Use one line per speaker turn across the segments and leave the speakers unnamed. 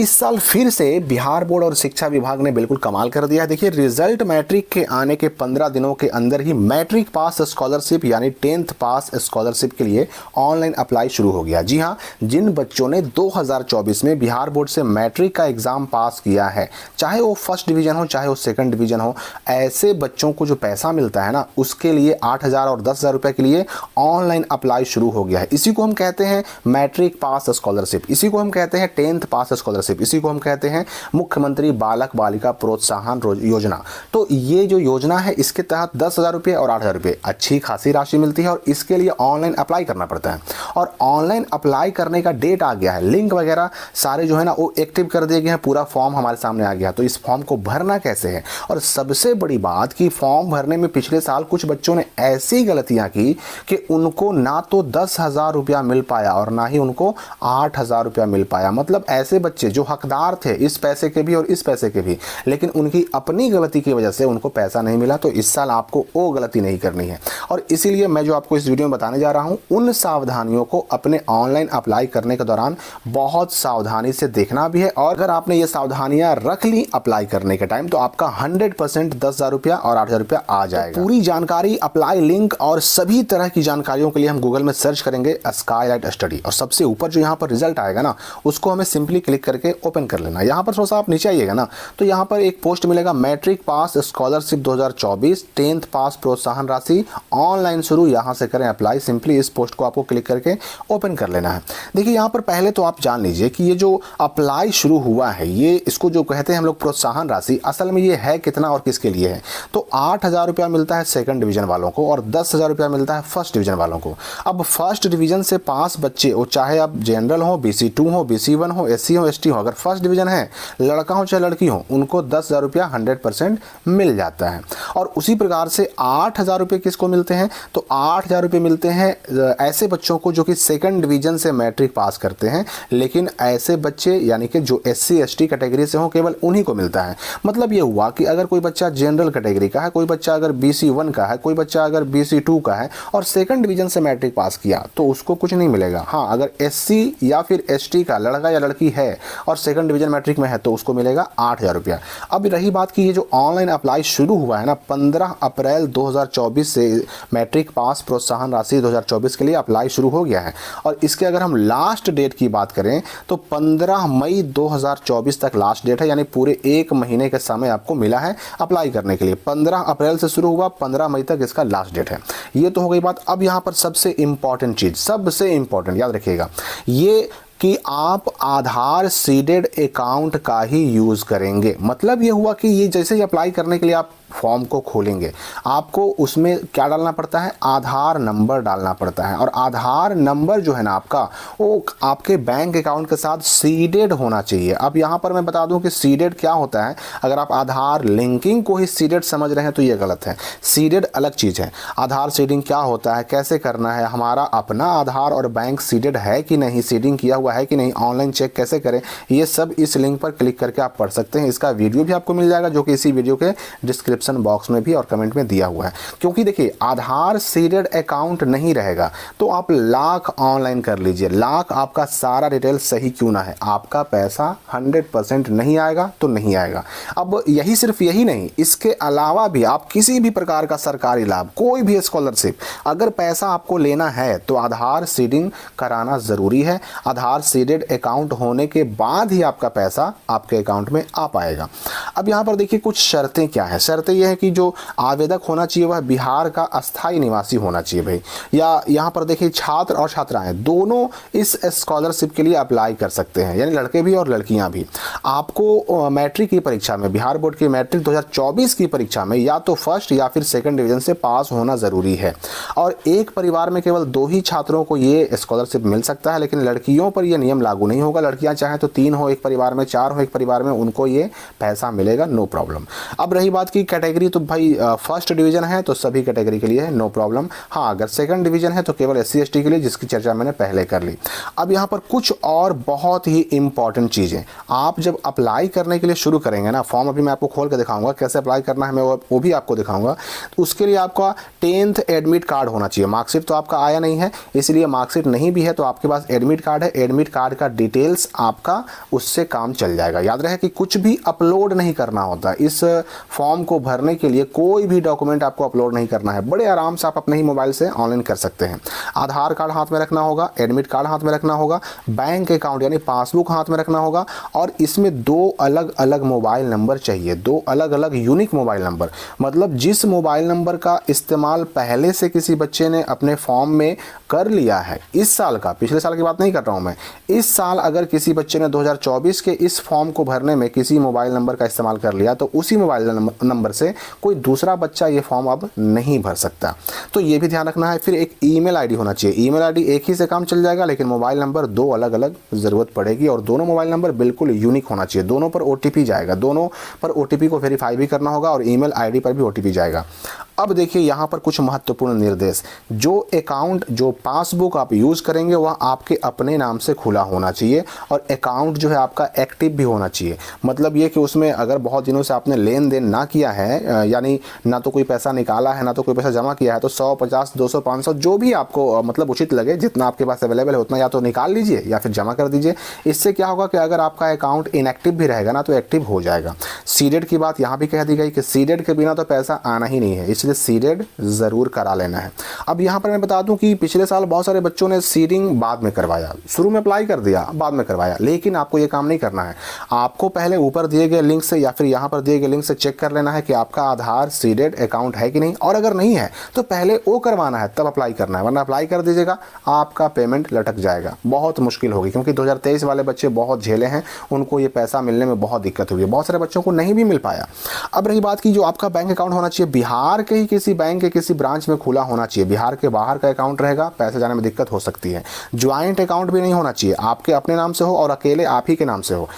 इस साल फिर से बिहार बोर्ड और शिक्षा विभाग ने बिल्कुल कमाल कर दिया है। देखिए, रिजल्ट मैट्रिक के आने के 15 दिनों के अंदर ही मैट्रिक पास स्कॉलरशिप यानी 10th पास स्कॉलरशिप के लिए ऑनलाइन अप्लाई शुरू हो गया। जी हाँ, जिन बच्चों ने 2024 में बिहार बोर्ड से मैट्रिक का एग्जाम पास किया है, चाहे वो फर्स्ट डिवीजन हो चाहे वो सेकंड डिवीजन हो, ऐसे बच्चों को जो पैसा मिलता है ना, उसके लिए 8,000 और 10,000 रुपये के लिए ऑनलाइन अप्लाई शुरू हो गया है। इसी को हम कहते हैं मैट्रिक पास स्कॉलरशिप, इसी को हम कहते हैं 10th पास स्कॉलरशिप, इसी को हम कहते हैं मुख्यमंत्री बालक बालिका प्रोत्साहन योजना। तो ये जो योजना है, इसके तहत 10,000 रुपये और 8,000 रुपये अच्छी खासी राशि मिलती है और इसके लिए ऑनलाइन अप्लाई करना पड़ता है। और ऑनलाइन अप्लाई करने का डेट आ गया है, लिंक वगैरह सारे जो है ना वो एक्टिव कर दिए गए हैं, पूरा फॉर्म हमारे सामने आ गया। तो इस फॉर्म को भरना कैसे है, और सबसे बड़ी बात कि फॉर्म भरने में पिछले साल कुछ बच्चों ने ऐसी गलतियां की कि उनको ना तो 10,000 रुपया मिल पाया और ना ही उनको 8,000 रुपया मिल पाया। मतलब ऐसे बच्चे जो हकदार थे इस पैसे के भी और इस पैसे के भी, लेकिन उनकी अपनी गलती की वजह से उनको पैसा नहीं मिला। तो इस साल आपको वो गलती नहीं करनी है और इसीलिए मैं जो आपको इस वीडियो में बताने जा रहा हूं, उन सावधानियों को अपने ऑनलाइन अप्लाई करने के दौरान बहुत सावधानी से देखना भी है। और अगर आपने ये सावधानियां रख ली अप्लाई करने के टाइम, तो आपका 100% 10,000 रुपया और 8,000 रुपया आ जाएगा। तो पूरी जानकारी, अप्लाई लिंक और सभी तरह की जानकारियों के लिए हम गूगल में सर्च करेंगे स्काईलाइट स्टडी, और सबसे ऊपर जो यहाँ पर रिजल्ट आएगा ना, उसको हमें सिंपली क्लिक करके ओपन कर लेना। यहाँ पर थोड़ा सा आप नीचे आइएगा ना, तो यहाँ पर एक पोस्ट मिलेगा, मैट्रिक पास स्कॉलरशिप 2024 10th पास प्रोत्साहन राशि ऑनलाइन शुरू, यहाँ से करें अप्लाई। सिंपली इस पोस्ट को आपको क्लिक करके ओपन कर लेना है। देखिए, यहाँ पर पहले तो आप जान लीजिए कि ये जो अप्लाई शुरू हुआ है, ये इसको जो कहते हैं हम लोग प्रोत्साहन राशि, असल में ये है कितना और किसके लिए है। तो 8,000 रुपया मिलता है सेकंड डिवीजन वालों को और 10,000 रुपया मिलता है फर्स्ट डिवीजन वालों को। अब फर्स्ट डिवीजन से पास बच्चे, वो चाहे आप जनरल हो, BC2 हो, BC1 हो, SC हो, ST हो, अगर फर्स्ट डिवीजन है, लड़का हो चाहे लड़की हो, उनको 10,000 रुपया 100% मिल जाता है। और उसी प्रकार से 8,000 रुपये किसको मिलते हैं, तो 8,000 रुपये मिलते हैं ऐसे बच्चों को जो कि सेकंड डिवीजन से मैट्रिक पास करते हैं, लेकिन ऐसे बच्चे यानी कि जो SC ST कैटेगरी से हो, केवल उन्हीं को मिलता है। मतलब ये हुआ कि अगर कोई बच्चा जनरल कैटेगरी का है, कोई बच्चा अगर BC1 का है, कोई बच्चा अगर BC2 का है और सेकंड डिवीजन से मैट्रिक पास किया, तो उसको कुछ नहीं मिलेगा। हाँ, अगर SC या फिर ST का लड़का या लड़की है और सेकंड डिवीजन मैट्रिक में है, तो उसको मिलेगा 8,000 रुपया। अब रही बात कि ये जो ऑनलाइन अप्लाई शुरू हुआ है ना, 15 अप्रैल 2024 से मैट्रिक पास प्रोत्साहन राशि 2024 के लिए अप्लाई शुरू हो गया है। और इसके अगर हम लास्ट डेट की बात करें तो 15 मई 2024 तक लास्ट डेट है, यानी पूरे 1 महीने का समय आपको मिला है अप्लाई करने के लिए। 15 अप्रैल से शुरू हुआ, 15 मई तक इसका लास्ट डेट है। ये तो हो गई बात। अब यहाँ पर सबसे इंपॉर्टेंट चीज़, सबसे इंपॉर्टेंट याद रखिएगा, ये कि आप आधार सीडेड अकाउंट का ही यूज़ करेंगे। मतलब ये हुआ कि ये जैसे ही अप्लाई करने के लिए आप फॉर्म को खोलेंगे, आपको उसमें क्या डालना पड़ता है, आधार नंबर डालना पड़ता है। और आधार नंबर जो है ना आपका, वो आपके बैंक अकाउंट के साथ सीडेड होना चाहिए। अब यहाँ पर मैं बता दूं कि सीडेड क्या होता है। अगर आप आधार लिंकिंग को ही सीडेड समझ रहे हैं तो ये गलत है। सीडेड अलग चीज़ है। आधार सीडिंग क्या होता है, कैसे करना है, हमारा अपना आधार और बैंक सीडेड है कि नहीं, सीडिंग किया हुआ है कि नहीं, ऑनलाइन चेक कैसे करें, ये सब इस लिंक पर क्लिक करके आप पढ़ सकते हैं। इसका वीडियो भी आपको मिल जाएगा, जो कि इसी वीडियो के डिस्क्रिप्शन बॉक्स में भी और कमेंट में दिया हुआ है। क्योंकि देखिए, आधार सीडेड अकाउंट नहीं रहेगा तो आप लाख ऑनलाइन कर लीजिए, लाख आपका सारा डिटेल सही क्यों ना है, आपका पैसा 100% नहीं आएगा तो नहीं आएगा। अब यही सिर्फ यही नहीं, इसके अलावा भी आप किसी भी प्रकार का सरकारी लाभ, कोई भी स्कॉलरशिप, अगर पैसा आपको लेना है तो आधार सीडिंग कराना जरूरी है। आधार सीडेड अकाउंट होने के बाद ही आपका पैसा आपके अकाउंट में आ पाएगा। अब यहाँ पर देखिए कुछ शर्तें क्या है। शर्तें यह है कि जो आवेदक होना चाहिए वह बिहार का अस्थायी निवासी होना चाहिए भाई। या यहाँ पर देखिए, छात्र और छात्राएं दोनों इस स्कॉलरशिप के लिए अप्लाई कर सकते हैं, यानी लड़के भी और लड़कियां भी। आपको मैट्रिक की परीक्षा में, बिहार बोर्ड की मैट्रिक 2024 की परीक्षा में या तो फर्स्ट या फिर सेकंड डिवीजन से पास होना ज़रूरी है। और एक परिवार में केवल 2 ही छात्रों को ये स्कॉलरशिप मिल सकता है, लेकिन लड़कियों पर यह नियम लागू नहीं होगा। लड़कियाँ चाहें तो 3 हो एक परिवार में, 4 हो एक परिवार में, उनको ये पैसा मिलेगा, नो प्रॉब्लम। अब रही बात की कैटेगरी, तो भाई फर्स्ट डिवीजन है तो सभी कैटेगरी के लिए है, नो प्रॉब्लम। हाँ, अगर सेकंड डिवीजन है तो केवल SC ST के लिए, जिसकी चर्चा मैंने पहले कर ली। अब यहाँ पर कुछ और बहुत ही इंपॉर्टेंट चीज़ें, आप जब अप्लाई करने के लिए शुरू करेंगे ना, फॉर्म अभी मैं आपको खोल के दिखाऊंगा कैसे अप्लाई करना है, मैं वो भी आपको दिखाऊंगा। तो उसके लिए आपका 10th एडमिट कार्ड होना चाहिए। मार्कशीट तो आपका आया नहीं है, इसलिए मार्कशीट नहीं भी है तो आपके पास एडमिट कार्ड है, एडमिट कार्ड का डिटेल्स आपका उससे काम चल जाएगा। याद रहे कि कुछ भी अपलोड नहीं करना होता, इस फॉर्म को भरने के लिए कोई भी डॉक्यूमेंट आपको अपलोड नहीं करना है, बड़े आराम से आप अपने ही मोबाइल से ऑनलाइन कर सकते हैं। आधार कार्ड हाथ में रखना होगा, एडमिट कार्ड हाथ में रखना होगा, बैंक अकाउंट यानी पासबुक हाथ में रखना होगा, और इसमें 2 अलग अलग मोबाइल नंबर चाहिए, 2 अलग अलग यूनिक मोबाइल नंबर। मतलब जिस मोबाइल नंबर का इस्तेमाल पहले से किसी बच्चे ने अपने फॉर्म में कर लिया है, इस साल का, पिछले साल की बात नहीं कर रहा हूं मैं, इस साल अगर किसी बच्चे ने 2024 के इस फॉर्म को भरने में किसी मोबाइल नंबर का इस्तेमाल कर लिया तो उसी मोबाइल नंबर से कोई दूसरा बच्चा ये फॉर्म अब नहीं भर सकता। तो ये भी ध्यान रखना है। फिर एक ईमेल आईडी होना चाहिए, ईमेल आईडी एक ही से काम चल जाएगा, लेकिन मोबाइल नंबर 2 अलग अलग ज़रूरत पड़ेगी, और दोनों मोबाइल नंबर बिल्कुल यूनिक होना चाहिए। दोनों पर OTP जाएगा, दोनों पर OTP को वेरीफाई भी करना होगा, और ईमेल आईडी पर भी OTP जाएगा। अब देखिए यहाँ पर कुछ महत्वपूर्ण निर्देश, जो अकाउंट, जो पासबुक आप यूज़ करेंगे वह आपके अपने नाम से खुला होना चाहिए, और अकाउंट जो है आपका एक्टिव भी होना चाहिए। मतलब ये कि उसमें अगर बहुत दिनों से आपने लेन देन ना किया है, यानी ना तो कोई पैसा निकाला है ना तो कोई पैसा जमा किया है, तो 100, 50, 200, 500 जो भी आपको मतलब उचित लगे, जितना आपके पास अवेलेबल है उतना या तो निकाल लीजिए या फिर जमा कर दीजिए। इससे क्या होगा कि अगर आपका अकाउंट इनएक्टिव भी रहेगा ना तो एक्टिव हो जाएगा। सीडेड की बात यहाँ भी कह दी गई कि सीडेड के बिना तो पैसा आना ही नहीं है, इसलिए सीडेड ज़रूर करा लेना है। अब यहाँ पर मैं बता दूं कि पिछले साल बहुत सारे बच्चों ने सीडिंग बाद में करवाया, शुरू में अप्लाई कर दिया, बाद में करवाया, लेकिन आपको ये काम नहीं करना है। आपको पहले ऊपर दिए गए लिंक से या फिर यहाँ पर दिए गए लिंक से चेक कर लेना है कि आपका आधार सीडेड अकाउंट है कि नहीं, और अगर नहीं है तो पहले वो करवाना है, तब अप्लाई करना है, वरना अप्लाई कर दीजिएगा आपका पेमेंट लटक जाएगा, बहुत मुश्किल होगी। क्योंकि 2023 वाले बच्चे बहुत झेले हैं, उनको ये पैसा मिलने में बहुत दिक्कत हुई है, बहुत सारे बच्चों को नहीं भी मिल पाया। अब रही बात की जो आपका बैंक अकाउंट होना चाहिए बिहार के ही किसी बैंक के किसी ब्रांच में खुला होना चाहिए। बिहार के बाहर का अकाउंट रहेगा, पैसे जाने में दिक्कत हो सकती है। ज्वाइंट अकाउंट भी नहीं होना चाहिए, आपके अपने नाम से हो और अकेले आप ही के नाम से हो।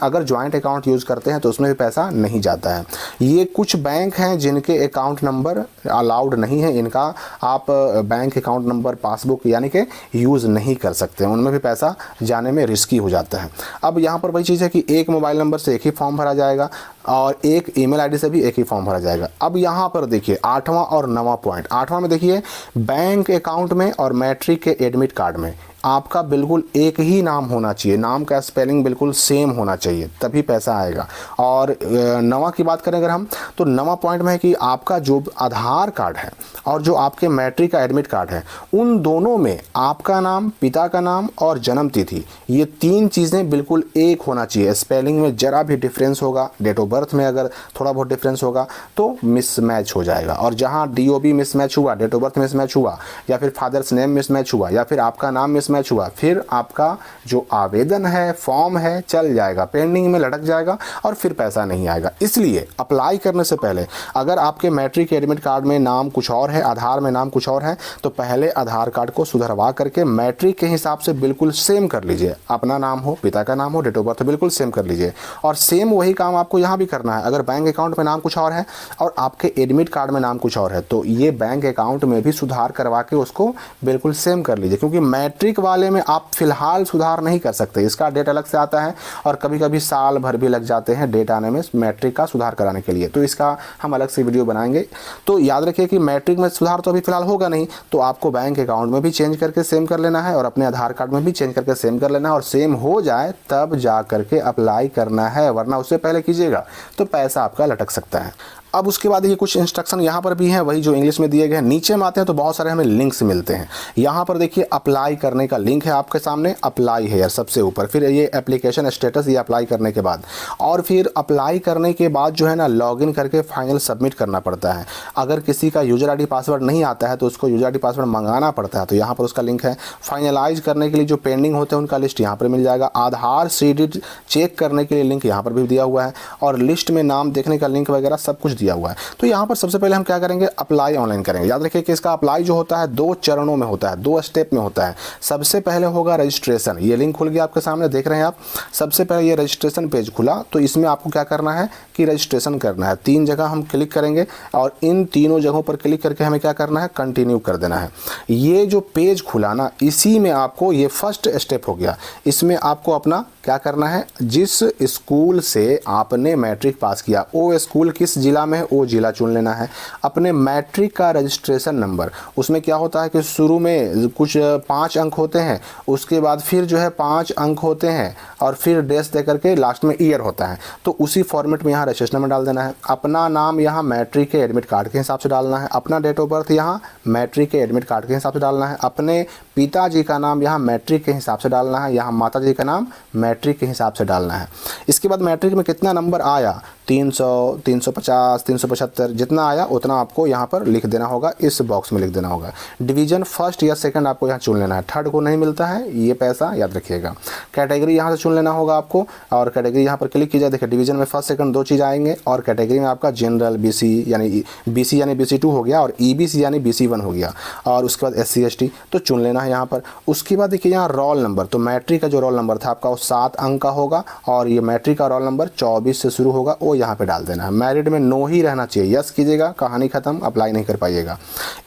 अगर ज्वाइंट अकाउंट यूज़ करते हैं तो उसमें भी पैसा नहीं जाता है। ये कुछ बैंक हैं जिनके अकाउंट नंबर अलाउड नहीं है, इनका आप बैंक अकाउंट नंबर पासबुक यानी कि यूज़ नहीं कर सकते, उनमें भी पैसा जाने में रिस्की हो जाता है। अब यहाँ पर वही चीज़ है कि एक मोबाइल नंबर से एक ही फॉर्म भरा जाएगा और एक ईमेल आईडी से भी एक ही फॉर्म भरा जाएगा। अब यहाँ पर देखिए 8वां और 9वां पॉइंट। 8वां में देखिए बैंक अकाउंट में और मैट्रिक के एडमिट कार्ड में आपका बिल्कुल एक ही नाम होना चाहिए, नाम का स्पेलिंग बिल्कुल सेम होना चाहिए, तभी पैसा आएगा। और 9वां की बात करें अगर हम, तो 9वां पॉइंट में है कि आपका जो आधार कार्ड है और जो आपके मैट्रिक का एडमिट कार्ड है, उन दोनों में आपका नाम, पिता का नाम और जन्म तिथि, ये 3 चीज़ें बिल्कुल एक होना चाहिए। स्पेलिंग में जरा भी डिफरेंस होगा, डेट ऑफ बर्थ में अगर थोड़ा बहुत डिफरेंस होगा तो मिसमैच हो जाएगा। और जहाँ DOB मिसमैच हुआ, डेट ऑफ बर्थ मिसमैच हुआ, या फिर फादर्स नेम मिसमैच हुआ, या फिर आपका नाम मिसमैच हुआ, फिर आपका जो आवेदन है, फॉर्म है, चल जाएगा, पेंडिंग में लटक जाएगा और फिर पैसा नहीं आएगा। इसलिए अप्लाई करने से पहले अगर आपके मैट्रिक एडमिट कार्ड में नाम कुछ और है, आधार में नाम कुछ और है, तो पहले आधार कार्ड को सुधरवा करके मैट्रिक के हिसाब से बिल्कुल सेम कर लीजिए। अपना नाम हो, पिता का नाम हो, डेट ऑफ बर्थ बिल्कुल सेम कर लीजिए। और सेम वही काम आपको यहाँ भी करना है। अगर बैंक अकाउंट में नाम कुछ और है और आपके एडमिट कार्ड में नाम कुछ और है, तो ये बैंक अकाउंट में भी सुधार करवा के उसको बिल्कुल सेम कर लीजिए। क्योंकि मैट्रिक वाले में आप फिलहाल सुधार नहीं कर सकते, इसका डेट अलग से आता है और कभी कभी साल भर भी लग जाते हैं डेट आने में मैट्रिक का सुधार कराने के लिए, तो इसका हम अलग से वीडियो बनाएंगे। तो याद रखिए कि मैट्रिक में सुधार तो अभी फिलहाल होगा नहीं, तो आपको बैंक अकाउंट में भी चेंज करके सेम कर लेना है और अपने आधार कार्ड में भी चेंज करके सेम कर लेना है, और सेम हो जाए तब जा करके अप्लाई करना है, वरना उससे पहले कीजिएगा तो पैसा आपका लटक सकता है। अब उसके बाद ये कुछ इंस्ट्रक्शन यहाँ पर भी हैं, वही जो इंग्लिश में दिए गए हैं। नीचे में आते हैं तो बहुत सारे हमें लिंक्स मिलते हैं। यहाँ पर देखिए अप्लाई करने का लिंक है आपके सामने, अप्लाई है यार सबसे ऊपर, फिर ये एप्लीकेशन स्टेटस, ये अप्लाई करने के बाद, और फिर अप्लाई करने के बाद जो है ना लॉगिन करके फाइनल सबमिट करना पड़ता है। अगर किसी का यूजर ID पासवर्ड नहीं आता है तो उसको यूजर ID पासवर्ड मंगाना पड़ता है, तो यहाँ पर उसका लिंक है। फाइनलाइज करने के लिए जो पेंडिंग होते हैं उनका लिस्ट यहाँ पर मिल जाएगा। आधार सीडेड चेक करने के लिए लिंक यहाँ पर भी दिया हुआ है, और लिस्ट में नाम देखने का लिंक वगैरह सब कुछ दिया हुआ है। तो यहाँ पर सबसे पहले हम क्या करेंगे, अप्लाई ऑनलाइन करेंगे। याद रखिए कि इसका अप्लाई जो होता है 2 चरणों में होता है, 2 स्टेप में होता है। सबसे पहले होगा रजिस्ट्रेशन। ये लिंक खुल गया आपके सामने, देख रहे हैं आप। सबसे पहले ये रजिस्ट्रेशन पेज खुला, तो इसमें आपको क्या करना है कि रजिस्ट्रेशन करना है। 3 जगह हम क्लिक करेंगे और इन तीनों जगहों पर क्लिक करके हमें क्या करना है, कंटिन्यू कर देना है। ये जो पेज खुला ना, इसी में आपको, ये फर्स्ट स्टेप हो गया, इसमें आपको अपना क्या करना है, जिस स्कूल से आपने मैट्रिक पास किया वो स्कूल किस जिला में है वो जिला चुन लेना है। अपने मैट्रिक का रजिस्ट्रेशन नंबर, उसमें क्या होता है कि शुरू में कुछ 5 अंक होते हैं, उसके बाद फिर जो है 5 अंक होते हैं और फिर डैश दे करके लास्ट में ईयर होता है। तो उसी फॉर्मेट में यहाँ रजिस्ट्रेशन नंबर डाल देना है। अपना नाम यहाँ मैट्रिक के एडमिट कार्ड के हिसाब से डालना है। अपना डेट ऑफ बर्थ यहाँ मैट्रिक के एडमिट कार्ड के हिसाब से डालना है। अपने पिताजी का नाम यहाँ मैट्रिक के हिसाब से डालना है। यहाँ माताजी का नाम मैट्रिक के हिसाब से डालना है। इसके बाद मैट्रिक में कितना नंबर आया, 300, 350, 375, जितना आया उतना आपको यहाँ पर लिख देना होगा, इस बॉक्स में लिख देना होगा। डिवीजन फर्स्ट या सेकंड आपको यहाँ चुन लेना है, थर्ड को नहीं मिलता है ये पैसा, याद रखिएगा। कैटेगरी यहाँ से चुन लेना होगा आपको, और कैटेगरी यहाँ पर क्लिक कीजिए। देखिए डिवीजन में फर्स्ट सेकंड 2 चीज़ आएंगे, और कैटेगरी में आपका जनरल BC यानी BC2 हो गया, और EBC यानी BC1 हो गया, और उसके बाद SC ST तो चुन लेना है यहाँ पर। उसके बाद देखिए यहाँ रोल नंबर, तो मैट्रिक का जो रोल नंबर था आपका वो 7 अंक का होगा, और ये मैट्रिक का रोल नंबर 24 से शुरू होगा, वो यहाँ पे डाल देना है। मैरिड में नो ही रहना चाहिए, यस कीजिएगा, कहानी खत्म, अप्लाई नहीं कर पाइएगा।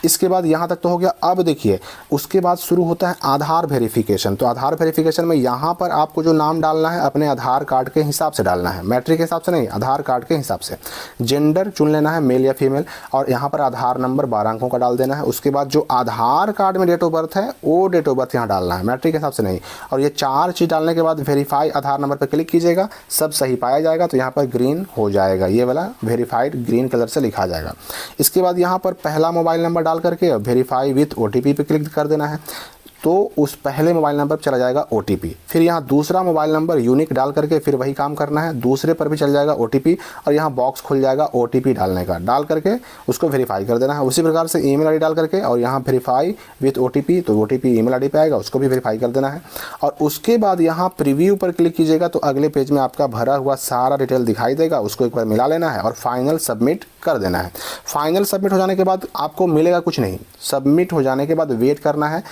इसके बाद यहाँ तक तो हो गया। अब देखिए उसके बाद शुरू होता है आधार वेरिफिकेशन। तो आधार वेरिफिकेशन में यहाँ पर आपको जो नाम डालना है अपने आधार कार्ड के हिसाब से डालना है, मैट्रिक के हिसाब से नहीं, आधार कार्ड के हिसाब से। जेंडर चुन लेना है, मेल या फीमेल, और यहाँ पर आधार नंबर 12 अंकों का डाल देना है। उसके बाद जो आधार कार्ड में डेट ऑफ बर्थ है वो डेट ऑफ बर्थ यहाँ डालना है, मैट्रिक के हिसाब से नहीं। और ये 4 चीज़ डालने के बाद वेरीफाई आधार नंबर पर क्लिक कीजिएगा, सब सही पाया जाएगा तो यहाँ पर ग्रीन हो जाएगा, ये वाला वेरीफाइड ग्रीन कलर से लिखा जाएगा। इसके बाद यहाँ पर पहला मोबाइल नंबर डाल करके वेरीफाई विथ OTP पे क्लिक कर देना है, तो उस पहले मोबाइल नंबर पर चला जाएगा OTP। फिर यहाँ दूसरा मोबाइल नंबर यूनिक डाल करके फिर वही काम करना है, दूसरे पर भी चल जाएगा OTP, और यहाँ बॉक्स खुल जाएगा OTP डालने का, डाल करके उसको वेरीफाई कर देना है। उसी प्रकार से ईमेल ID डाल करके, और यहाँ वेरीफाई विथ OTP, तो OTP ईमेल ID पे आएगा, उसको भी वेरीफाई कर देना है। और उसके बाद यहाँ प्रीव्यू पर क्लिक कीजिएगा तो अगले पेज में आपका भरा हुआ सारा डिटेल दिखाई देगा, उसको एक बार मिला लेना है और फाइनल सबमिट कर देना है। फाइनल सबमिट हो जाने के बाद आपको मिलेगा कुछ नहीं, सबमिट हो जाने के बाद वेट करना है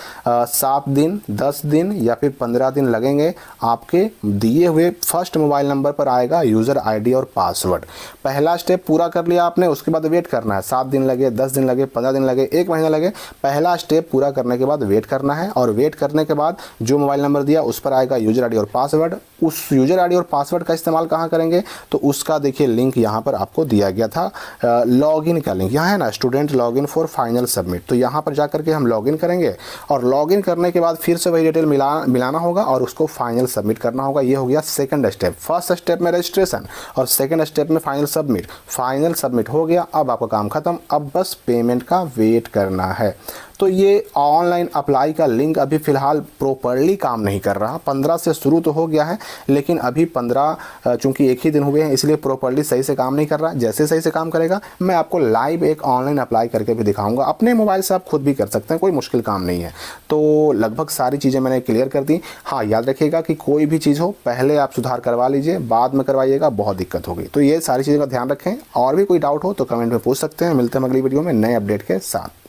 7 दिन, 10 दिन या फिर 15 दिन लगेंगे। आपके दिए हुए फर्स्ट मोबाइल नंबर पर आएगा यूज़र ID और पासवर्ड। पहला स्टेप पूरा कर लिया आपने, उसके बाद वेट करना है, 7 दिन लगे, 10 दिन लगे, 15 दिन लगे, 1 महीना लगे, पहला स्टेप पूरा करने के बाद वेट करना है। और वेट करने के बाद जो मोबाइल नंबर दिया उस पर आएगा यूज़र ID और पासवर्ड। उस यूज़र ID और पासवर्ड का इस्तेमाल कहाँ करेंगे, तो उसका देखिए लिंक यहाँ पर आपको दिया गया था, लॉगिन का लिंक यहाँ है ना, student login for final submit. तो यहाँ पर जा करके हम लॉगिन करेंगे, और लॉगिन करने के बाद फिर से वही डिटेल मिलाना होगा और उसको फाइनल सबमिट करना होगा। ये हो गया सेकंड स्टेप। फर्स्ट स्टेप में रजिस्ट्रेशन और सेकंड स्टेप में फाइनल सबमिट। फाइनल सबमिट हो गया, अब आपका काम खत्म, अब बस पेमेंट का वेट करना है। तो ये ऑनलाइन अप्लाई का लिंक अभी फ़िलहाल प्रॉपरली काम नहीं कर रहा। 15 से शुरू तो हो गया है, लेकिन अभी 15 चूँकि एक ही दिन हुए हैं इसलिए प्रॉपरली सही से काम नहीं कर रहा। जैसे सही से काम करेगा मैं आपको लाइव एक ऑनलाइन अप्लाई करके भी दिखाऊंगा। अपने मोबाइल से आप खुद भी कर सकते हैं, कोई मुश्किल काम नहीं है। तो लगभग सारी चीज़ें मैंने क्लियर कर दी। हाँ, याद रखिएगा कि कोई भी चीज़ हो पहले आप सुधार करवा लीजिए, बाद में करवाइएगा, बहुत दिक्कत होगी। तो ये सारी चीज़ों का ध्यान रखें। और भी कोई डाउट हो तो कमेंट में पूछ सकते हैं। मिलते हैं अगली वीडियो में नए अपडेट के साथ।